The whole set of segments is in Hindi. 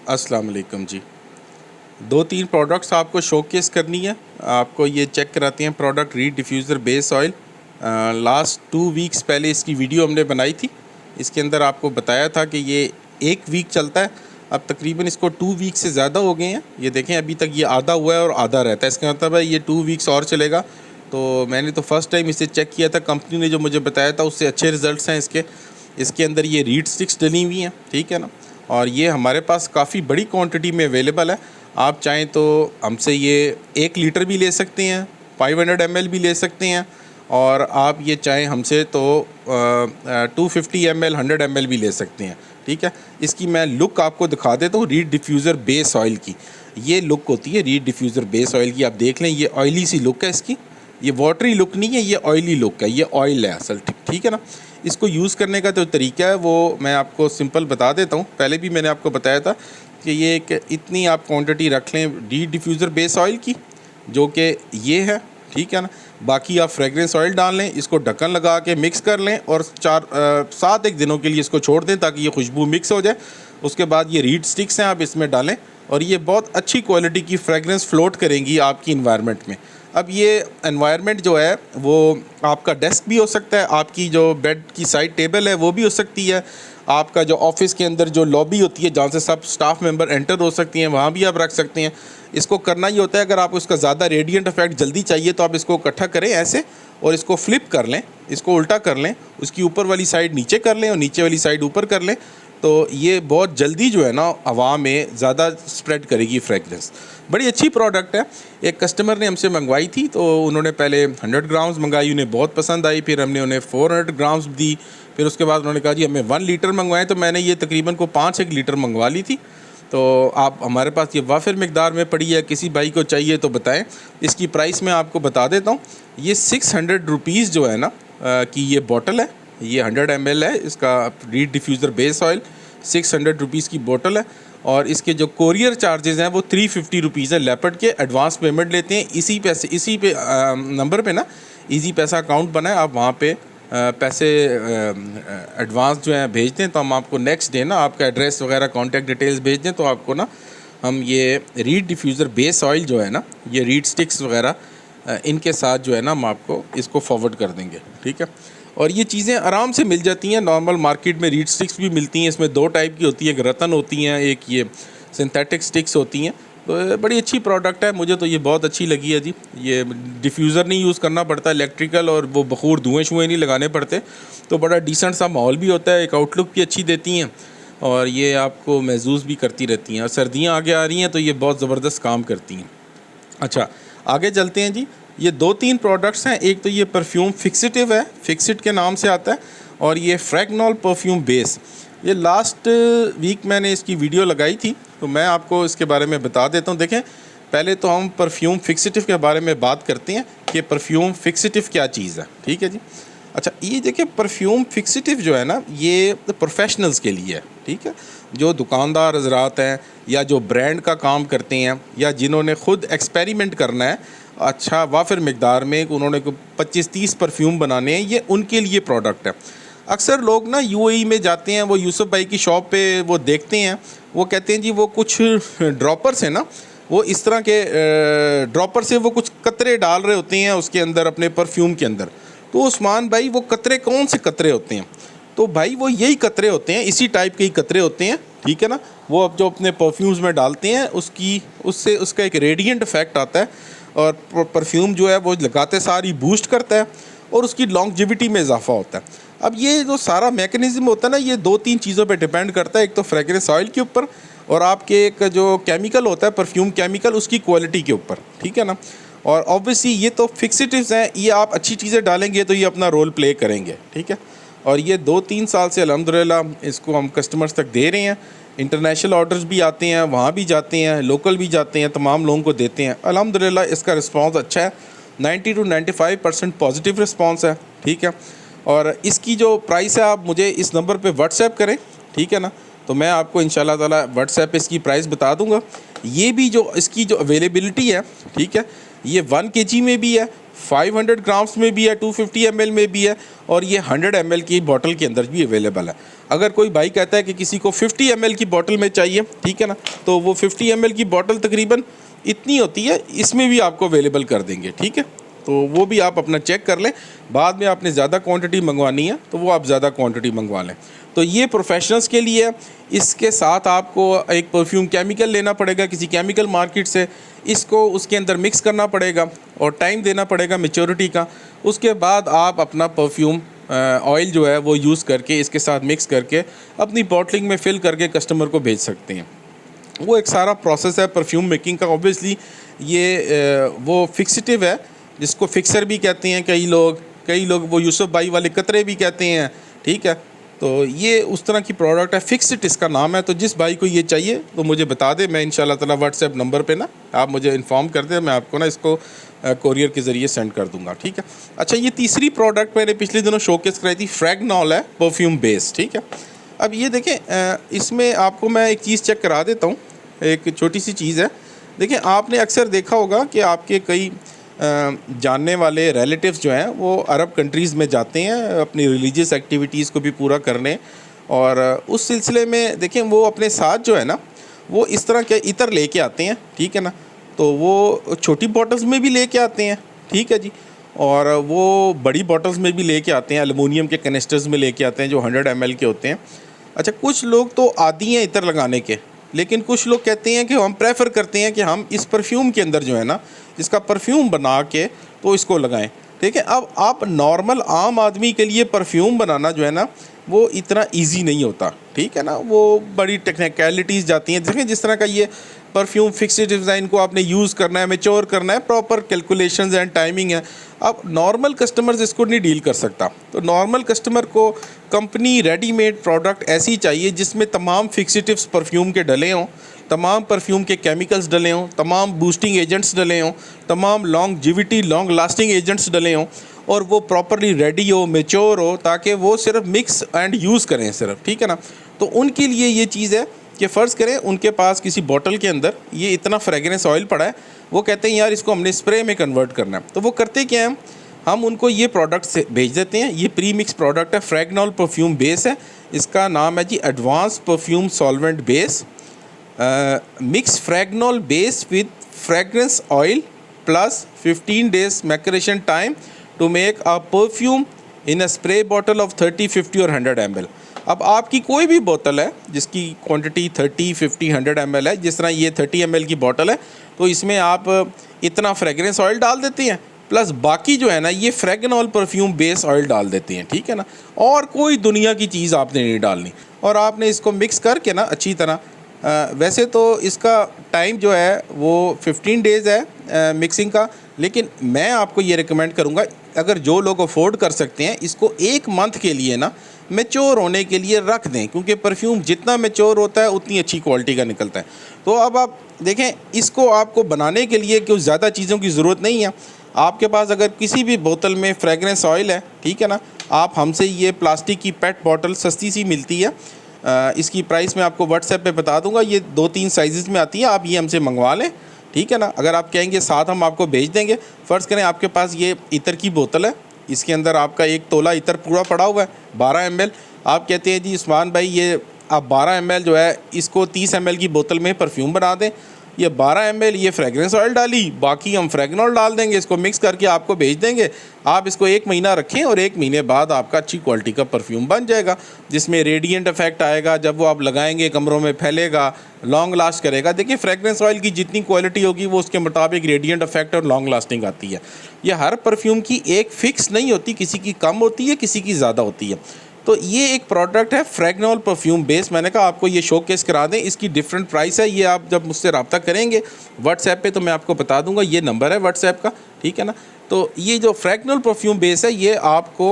अस्सलाम वालेकुम जी। दो तीन प्रोडक्ट्स आपको शोकेस करनी है। आपको ये चेक कराते हैं product reed diffuser base oil. Last 2 weeks पहले इसकी वीडियो हमने बनाई थी। इसके अंदर आपको बताया था कि ये 1 वीक चलता है। अब तकरीबन इसको 2 वीक से ज़्यादा हो गए हैं। ये देखें अभी तक ये आधा हुआ है और आधा रहता है। इसका मतलब है ये 2 वीक्स और चलेगा। तो मैंने तो फ़र्स्ट टाइम इसे चेक किया था, कंपनी ने जो मुझे बताया था उससे अच्छे रिज़ल्ट्स हैं इसके। इसके अंदर ये रीड स्टिक्स डली हुई हैं, ठीक है ना। और ये हमारे पास काफ़ी बड़ी क्वांटिटी में अवेलेबल है। आप चाहें तो हमसे ये 1 लीटर भी ले सकते हैं, 500 ml भी ले सकते हैं, और आप ये चाहें हमसे तो 250 ml 100 ml भी ले सकते हैं, ठीक है। इसकी मैं लुक आपको दिखा देता हूँ रीड डिफ्यूज़र बेस ऑयल की। ये लुक होती है रीड डिफ्यूज़र बेस ऑयल की। आप देख लें, ये ऑयली सी लुक है इसकी। ये वाटरी लुक नहीं है, ये ऑयली लुक है, ये ऑयल है असल, ठीक है ना। इसको यूज़ करने का जो तरीका है वो मैं आपको सिंपल बता देता हूँ। पहले भी मैंने आपको बताया था कि ये एक इतनी आप क्वांटिटी रख लें रीड डिफ्यूज़र बेस ऑयल की, जो कि ये है, ठीक है ना। बाकी आप फ्रेगरेंस ऑयल डाल लें, इसको ढक्कन लगा के मिक्स कर लें और 7 दिनों के लिए इसको छोड़ दें ताकि ये खुशबू मिक्स हो जाए। उसके बाद ये रीड स्टिक्स हैं, आप इसमें डालें और ये बहुत अच्छी क्वालिटी की फ्रेगरेंस फ्लोट करेंगी आपकी इन्वायरमेंट में। अब ये एनवायरनमेंट जो है वो आपका डेस्क भी हो सकता है, आपकी जो बेड की साइड टेबल है वो भी हो सकती है, आपका जो ऑफिस के अंदर जो लॉबी होती है जहाँ से सब स्टाफ मेंबर एंटर हो सकती हैं वहाँ भी आप रख सकते हैं। इसको करना ही होता है, अगर आपको इसका ज़्यादा रेडिएंट इफेक्ट जल्दी चाहिए तो आप इसको इकट्ठा करें ऐसे और इसको फ्लिप कर लें, इसको उल्टा कर लें, उसकी ऊपर वाली साइड नीचे कर लें और नीचे वाली साइड ऊपर कर लें, तो ये बहुत जल्दी जो है ना हवा में ज़्यादा स्प्रेड करेगी फ्रेगरेंस। बड़ी अच्छी प्रोडक्ट है। एक कस्टमर ने हमसे मंगवाई थी तो उन्होंने पहले 100 ग्राम्स मंगाई, उन्हें बहुत पसंद आई, फिर हमने उन्हें 400 ग्राम्स दी। फिर उसके बाद उन्होंने कहा जी हमें 1 लीटर मंगवाएं, तो मैंने ये तकरीबन को 5-1 लीटर मंगवा ली थी। तो आप हमारे पास ये वाफिर मिकदार में पड़ी है, किसी भाई को चाहिए तो बताएं। इसकी प्राइस मैं आपको बता देता हूँ। ये 600 रुपीज़ जो है ना कि ये बॉटल है, ये 100 ml है इसका reed diffuser base oil, 600 rupees की बोतल है। और इसके जो कोरियर चार्जेस हैं वो 350 रुपीज़ है। लेपर्ड के एडवांस पेमेंट लेते हैं। इसी पे नंबर पे ना इजी पैसा अकाउंट बना है, आप वहाँ पे पैसे एडवांस जो है भेज दें तो हम आपको नेक्स्ट डे ना आपका एड्रेस वगैरह कॉन्टैक्ट डिटेल्स भेज दें तो आपको ना हम ये रीड डिफ्यूज़र बेस ऑयल जो है ना, ये रीड स्टिक्स वगैरह इनके साथ जो है ना हम आपको इसको फॉरवर्ड कर देंगे, ठीक है। और ये चीज़ें आराम से मिल जाती हैं, नॉर्मल मार्केट में रीड स्टिक्स भी मिलती हैं। इसमें 2 टाइप की होती है, एक रतन होती हैं, एक ये सिंथेटिक स्टिक्स होती हैं। तो बड़ी अच्छी प्रोडक्ट है, मुझे तो ये बहुत अच्छी लगी है जी। ये डिफ्यूज़र नहीं यूज़ करना पड़ता इलेक्ट्रिकल, और वो बखूर धुएँ शुएँ नहीं लगाने पड़ते, तो बड़ा डिसेंट सा माहौल भी होता है, एक आउटलुक भी अच्छी देती हैं और ये आपको महसूस भी करती रहती हैं। और सर्दियाँ आगे आ रही हैं तो ये बहुत ज़बरदस्त काम करती हैं। अच्छा, आगे चलते हैं जी। ये 2-3 प्रोडक्ट्स हैं। एक तो ये परफ्यूम फिक्सिटिव है, फिक्सिट के नाम से आता है, और ये फ्रैगनॉल परफ्यूम बेस। ये लास्ट वीक मैंने इसकी वीडियो लगाई थी तो मैं आपको इसके बारे में बता देता हूँ। देखें, पहले तो हम परफ्यूम फिक्सिटिव के बारे में बात करते हैं कि परफ्यूम फिक्सिटिव क्या चीज़ है, ठीक है जी। अच्छा, ये देखिए परफ्यूम फिक्सिटिव जो है ना ये प्रोफेशनल्स के लिए है, ठीक है। जो दुकानदार हजरात हैं या जो ब्रांड का काम करते हैं या जिन्होंने ख़ुद एक्सपेरिमेंट करना है अच्छा वाफिर मिकदार में, उन्होंने 25-30 परफ्यूम बनाने हैं, ये उनके लिए प्रोडक्ट है। अक्सर लोग ना यूएई में जाते हैं, वो यूसुफ भाई की शॉप पे वो देखते हैं, वो कहते हैं जी वो कुछ ड्रॉपर्स हैं ना, वो इस तरह के ड्रॉपर से वो कुछ कतरे डाल रहे होते हैं उसके अंदर, अपने परफ्यूम के अंदर। तो उस्मान भाई वो कतरे कौन से कतरे होते हैं? तो भाई वो यही कतरे होते हैं, इसी टाइप के ही कतरे होते हैं, ठीक है ना। वो अब जो अपने परफ्यूम्स में डालते हैं उससे उसका एक रेडिएंट इफेक्ट आता है और परफ्यूम जो है वो लगाते सारी बूस्ट करता है और उसकी लॉन्गजिविटी में इजाफा होता है। अब ये जो सारा मैकेनिज्म होता है ना, ये 2-3 चीज़ों पे डिपेंड करता है। एक तो फ्रेगरेंस ऑयल के ऊपर और आपके एक जो केमिकल होता है परफ्यूम केमिकल, उसकी क्वालिटी के ऊपर, ठीक है ना। और ऑब्वियसली ये तो फिक्सिटिव्स हैं, ये आप अच्छी चीज़ें डालेंगे तो ये अपना रोल प्ले करेंगे, ठीक है। और ये 2-3 साल से अल्हम्दुलिल्लाह इसको हम कस्टमर्स तक दे रहे हैं। इंटरनेशनल ऑर्डर्स भी आते हैं, वहाँ भी जाते हैं, लोकल भी जाते हैं, तमाम लोगों को देते हैं। अल्हम्दुलिल्लाह इसका रिस्पांस अच्छा है, 90 to 95% पॉजिटिव रिस्पांस है, ठीक है। और इसकी जो प्राइस है आप मुझे इस नंबर पे व्हाट्सएप करें, ठीक है ना, तो मैं आपको इंशाल्लाह ताला व्हाट्सएप पे इसकी प्राइस बता दूंगा। ये भी जो इसकी जो अवेलेबिलिटी है, ठीक है, ये 1 kg में भी है 500 ग्राम्स में भी है, 250 ml में भी है, और ये 100 ml की बॉटल के अंदर भी अवेलेबल है। अगर कोई भाई कहता है कि किसी को 50 ml की बॉटल में चाहिए, ठीक है ना, तो वो 50 ml की बॉटल तकरीबन इतनी होती है, इसमें भी आपको अवेलेबल कर देंगे, ठीक है। तो वो भी आप अपना चेक कर लें। बाद में आपने ज़्यादा क्वांटिटी मंगवानी है तो वो आप ज़्यादा क्वांटिटी मंगवा लें। तो ये प्रोफेशनल्स के लिए है। इसके साथ आपको एक परफ्यूम केमिकल लेना पड़ेगा किसी केमिकल मार्केट से, इसको उसके अंदर मिक्स करना पड़ेगा और टाइम देना पड़ेगा मैच्योरिटी का। उसके बाद आप अपना परफ्यूम ऑयल जो है वो यूज़ करके इसके साथ मिक्स करके अपनी बॉटलिंग में फ़िल करके कस्टमर को भेज सकते हैं। वो एक सारा प्रोसेस है परफ्यूम मेकिंग का। ऑब्वियसली ये वो फिक्सेटिव है, जिसको फिक्सर भी कहते हैं कई लोग वो यूसुफ भाई वाले कतरे भी कहते हैं, ठीक है। तो ये उस तरह की प्रोडक्ट है, फिक्सड इसका नाम है। तो जिस भाई को ये चाहिए तो मुझे बता दे, मैं इंशाल्लाह ताला व्हाट्सएप नंबर पे ना आप मुझे इन्फॉर्म कर दें, मैं आपको ना इसको कोरियर के ज़रिए सेंड कर दूंगा, ठीक है। अच्छा, ये तीसरी प्रोडक्ट मैंने पिछले दिनों शोकेस कराई थी, फ्रैगनॉल है परफ्यूम बेस, ठीक है। अब ये देखें, इसमें आपको मैं एक चीज़ चेक करा देता हूँ, एक छोटी सी चीज़ है। देखें, आपने अक्सर देखा होगा कि आपके कई जानने वाले रिलेटिव्स जो हैं वो अरब कंट्रीज़ में जाते हैं अपनी रिलीजियस एक्टिविटीज़ को भी पूरा करने, और उस सिलसिले में देखें वो अपने साथ जो है ना वो इस तरह के इत्र लेके आते हैं, ठीक है ना। तो वो छोटी बॉटल्स में भी लेके आते हैं, ठीक है जी, और वो बड़ी बॉटल्स में भी लेके आते हैं, एलुमिनियम के कैनिस्टर्स में लेके आते हैं जो 100 ml के होते हैं। अच्छा, कुछ लोग तो आदी हैं इत्र लगाने के, लेकिन कुछ लोग कहते हैं कि हम प्रेफर करते हैं कि हम इस परफ्यूम के अंदर जो है ना इसका परफ्यूम बना के तो इसको लगाएं, ठीक है। अब आप नॉर्मल आम आदमी के लिए परफ्यूम बनाना जो है ना वो इतना इजी नहीं होता, ठीक है ना। वो बड़ी टेक्निकलिटीज़ जाती हैं। देखें, जिस तरह का ये परफ्यूम फिक्स्ड डिज़ाइन को आपने यूज़ करना है, मैच्योर करना है, प्रॉपर कैलकुलेशंस एंड टाइमिंग है। अब नॉर्मल कस्टमर्स इसको नहीं डील कर सकता। तो नॉर्मल कस्टमर को कंपनी रेडीमेड प्रोडक्ट ऐसी चाहिए जिसमें तमाम फिक्सेटिव्स परफ्यूम के डले हों, तमाम परफ्यूम के केमिकल्स डले हों, तमाम बूस्टिंग एजेंट्स डले हों, तमाम लॉन्गजिविटी लॉन्ग लास्टिंग एजेंट्स डले हों, और वो प्रॉपरली रेडी हो, मैच्योर हो, ताकि वो सिर्फ मिक्स एंड यूज़ करें सिर्फ, ठीक है ना। तो उनके लिए ये चीज़ है कि फ़र्ज़ करें उनके पास किसी बॉटल के अंदर ये इतना फ्रेगरेंस ऑयल पड़ा है, वो कहते हैं यार इसको हमने स्प्रे में कन्वर्ट करना है। तो वो करते क्या हैं, हम उनको ये प्रोडक्ट से भेज देते हैं। ये प्री मिक्स प्रोडक्ट है, फ्रैगनॉल परफ्यूम बेस है, इसका नाम है G advance perfume solvent base, mix fragranol base with fragrance oil plus 15 days maceration time to make a perfume in a spray bottle of 30, 50 और 100 ml। अब आपकी कोई भी बोतल है जिसकी क्वांटिटी 30, 50, 100 ml है, जिस तरह ये 30 ml की बोतल है, तो इसमें आप इतना फ्रेगरेंस ऑयल डाल देते हैं, प्लस बाकी जो है ना ये फ्रेगनॉल परफ्यूम बेस ऑयल डाल देते हैं, ठीक है ना। और कोई दुनिया की चीज़ आपने नहीं डालनी, और आपने इसको मिक्स करके ना अच्छी तरह, वैसे तो इसका टाइम जो है वो 15 days है मिक्सिंग का, लेकिन मैं आपको ये रिकमेंड करूँगा अगर जो लोग अफोर्ड कर सकते हैं इसको 1 मंथ के लिए ना मैच्योर होने के लिए रख दें, क्योंकि परफ्यूम जितना मैच्योर होता है उतनी अच्छी क्वालिटी का निकलता है। तो अब आप देखें, इसको आपको बनाने के लिए कुछ ज़्यादा चीज़ों की ज़रूरत नहीं है। आपके पास अगर किसी भी बोतल में फ्रेगरेंस ऑयल है, ठीक है ना, आप हमसे ये प्लास्टिक की पेट बॉटल सस्ती सी मिलती है, इसकी प्राइस मैं आपको व्हाट्सएप पे बता दूंगा, ये 2-3 साइज़ में आती है, आप ये हमसे मंगवा लें, ठीक है ना। अगर आप कहेंगे साथ हम आपको भेज देंगे। फ़र्ज़ करें आपके पास ये इत्र की बोतल है, इसके अंदर आपका 1 तोला इत्र पूरा पड़ा हुआ है 12 ml। आप कहते हैं जी उस्मान भाई ये आप 12 ml जो है इसको 30 ml की बोतल में परफ्यूम बना दें, ये 12 ml ये फ्रेगरेंस ऑयल डाली, बाकी हम फ्रेगनॉल डाल देंगे, इसको मिक्स करके आपको भेज देंगे। आप इसको 1 महीना रखें और 1 महीने बाद आपका अच्छी क्वालिटी का परफ्यूम बन जाएगा, जिसमें रेडिएंट इफेक्ट आएगा, जब वो आप लगाएंगे कमरों में फैलेगा, लॉन्ग लास्ट करेगा। देखिए, फ्रेगरेंस ऑयल की जितनी क्वालिटी होगी वो उसके मुताबिक रेडिएंट इफेक्ट और लॉन्ग लास्टिंग आती है। ये हर परफ्यूम की एक फ़िक्स नहीं होती, किसी की कम होती है, किसी की ज़्यादा होती है। तो ये एक प्रोडक्ट है फ्रैगनॉल परफ्यूम बेस, मैंने कहा आपको ये शोकेस करा दें। इसकी डिफरेंट प्राइस है, ये आप जब मुझसे रब्ता करेंगे व्हाट्सएप पे तो मैं आपको बता दूंगा, ये नंबर है व्हाट्सएप का, ठीक है ना। तो ये जो फ्रैगनॉल परफ्यूम बेस है ये आपको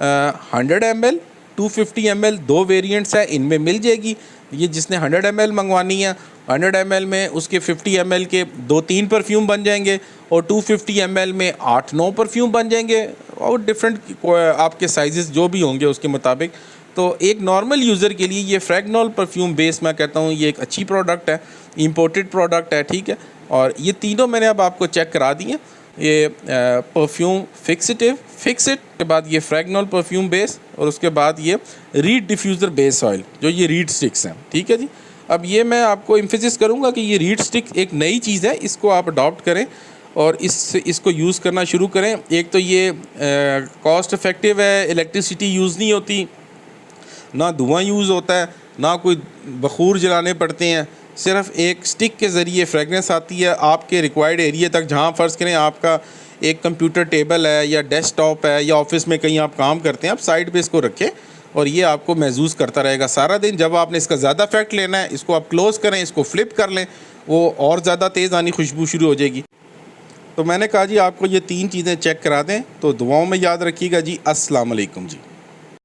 100 ml 250 ml 2 वेरिएंट्स है, इनमें मिल जाएगी। ये जिसने 100 ml मंगवानी है, 100 ml में उसके 50 ml के 2-3 परफ्यूम बन जाएंगे, और 250 ml में 8-9 परफ्यूम बन जाएंगे, और डिफरेंट आपके साइज़ जो भी होंगे उसके मुताबिक। तो एक नॉर्मल यूज़र के लिए ये फ्रैगनॉल परफ्यूम बेस मैं कहता हूँ ये एक अच्छी प्रोडक्ट है, इंपोर्टेड प्रोडक्ट है, ठीक है। और ये तीनों मैंने अब आपको चेक करा दिए। ये परफ्यूम फिक्सिटिव फिक्सिट के बाद ये फ्रेगनॉल परफ्यूम बेस और उसके बाद ये रीड डिफ्यूज़र बेस ऑयल जो ये रीड स्टिक्स हैं। ठीक है जी। अब ये मैं आपको एम्फेसिस करूँगा कि ये रीड स्टिक एक नई चीज़ है, इसको आप अडॉप्ट करें और इसको यूज़ करना शुरू करें। एक तो ये कॉस्ट इफ़ेक्टिव है, इलेक्ट्रिसिटी यूज़ नहीं होती, ना धुआं यूज़ होता है, ना कोई बखूर जलाने पड़ते हैं, सिर्फ एक स्टिक के ज़रिए फ्रेगनेंस आती है आपके रिक्वायर्ड एरिया तक। जहाँ फ़र्ज़ करें आपका एक कंप्यूटर टेबल है या डेस्कटॉप है या ऑफिस में कहीं आप काम करते हैं, आप साइड पे इसको रखें और ये आपको महसूस करता रहेगा सारा दिन। जब आपने इसका ज़्यादा इफेक्ट लेना है, इसको आप क्लोज़ करें, इसको फ्लिप कर लें, वो और ज़्यादा तेज़ आनी खुशबू शुरू हो जाएगी। तो मैंने कहा जी आपको ये 3 चीज़ें चेक करा दें, तो दुआओं में याद रखिएगा जी। अस्सलाम वालेकुम जी।